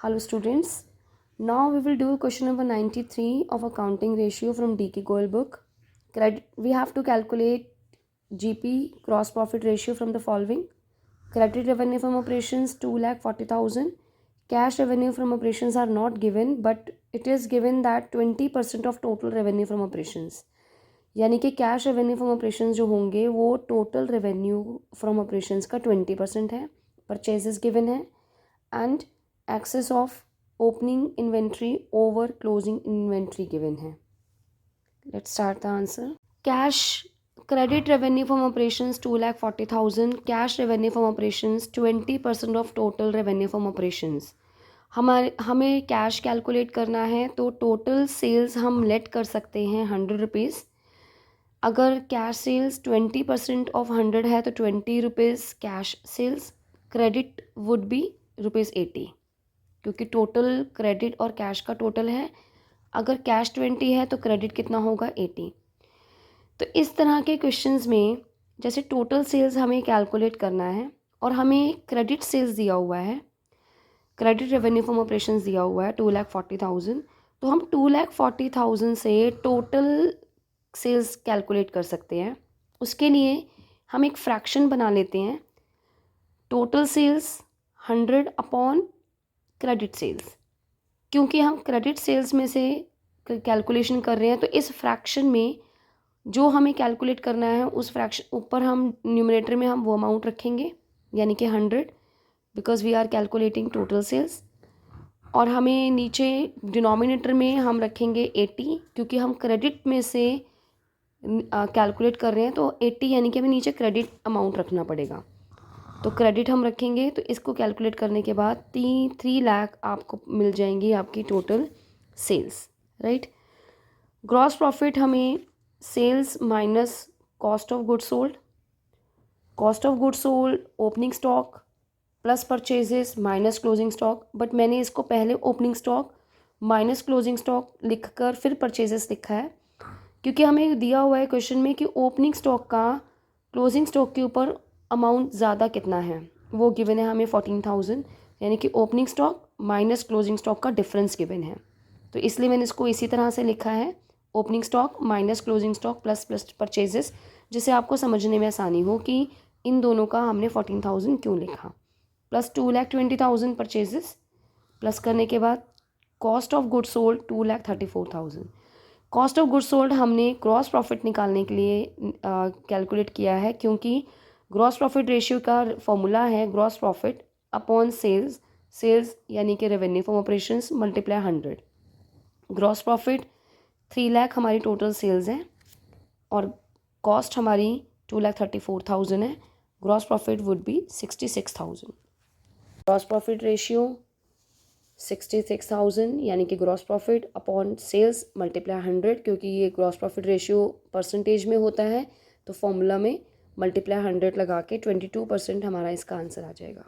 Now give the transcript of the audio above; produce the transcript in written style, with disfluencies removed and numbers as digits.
Hello students, now we will do question number 93 of accounting ratio from DK Goel book. We have to calculate GP gross profit ratio from the following. Credit revenue from operations 2,40,000. Cash revenue from operations are not given, but it is given that 20% of total revenue from operations. यानी कि cash revenue from operations जो होंगे वो total revenue from operations का 20% है. Purchases given है and excess of opening inventory over closing inventory given है. Let's start the answer. Cash credit revenue from operations 2,40,000. Cash revenue from operations 20% of total revenue from operations. हमें cash calculate करना है तो total sales हम late कर सकते हैं 100 rupees. अगर कैश सेल्स 20% ऑफ 100 है तो 20 rupees cash sales. Credit would be ₹80 क्योंकि टोटल क्रेडिट और कैश का टोटल है. अगर कैश 20 है तो क्रेडिट कितना होगा 80. तो इस तरह के क्वेश्चंस में जैसे टोटल सेल्स हमें कैलकुलेट करना है और हमें क्रेडिट सेल्स दिया हुआ है, क्रेडिट रेवेन्यू फ्रॉम ऑपरेशंस दिया हुआ है 2,40,000. तो हम 2,40,000 से टोटल सेल्स कैलकुलेट कर सकते हैं. उसके लिए हम एक फ्रैक्शन बना लेते हैं. Total sales 100 upon credit sales. क्योंकि हम क्रेडिट सेल्स में से कैलकुलेशन कर रहे हैं तो इस फ्रैक्शन में जो हमें कैलकुलेट करना है उस फ्रैक्शन ऊपर हम न्यूमरेटर में हम वो अमाउंट रखेंगे यानी कि 100 because we are calculating total sales. और हमें नीचे डिनोमिनेटर में हम रखेंगे 80 क्योंकि हम क्रेडिट में से कैलकुलेट कर रहे हैं तो 80 यानी कि हमें नीचे क्रेडिट अमाउंट रखना पड़ेगा. तो क्रेडिट हम रखेंगे तो इसको कैलकुलेट करने के बाद 3 लाख आपको मिल जाएंगी आपकी total sales. Right. Gross profit हमें sales minus cost of good sold, cost of good sold opening stock plus purchases minus closing stock. But मैंने इसको पहले opening stock minus closing stock लिखकर फिर परचेजेस लिखा है क्योंकि हमें दिया हुआ है क्वेश्चन में कि ओपनिंग स्टॉक का क्लोजिंग स्टॉक के ऊपर अमाउंट ज़्यादा कितना है. वो गिवन है हमें 14,000 यानी कि opening stock minus closing stock का डिफरेंस गिवन है. तो इसलिए मैंने इसको इसी तरह से लिखा है opening stock minus closing stock plus purchases, जिससे आपको समझने में आसानी हो कि इन दोनों का हमने 14,000 क्यों लिखा. प्लस 2,20,000 परचेजेस प्लस करने के बाद cost of good sold 2,34,000. Cost of good sold हमने ग्रॉस प्रॉफिट निकालने के लिए कैलकुलेट किया है क्योंकि ग्रॉस प्रॉफिट रेशियो का फॉर्मूला है gross profit upon sales. Sales यानी कि revenue from operations multiply 100. Gross profit 3 lakh हमारी टोटल सेल्स है और कॉस्ट हमारी 2,34,000 है. Gross profit would be 66,000. Gross profit ratio 66,000 यानी कि gross profit upon sales multiply 100 क्योंकि ये ग्रॉस प्रॉफिट रेशियो परसेंटेज में होता है तो फॉर्मूला में मल्टीप्लाई 100 लगा के 22% हमारा इसका आंसर आ जाएगा.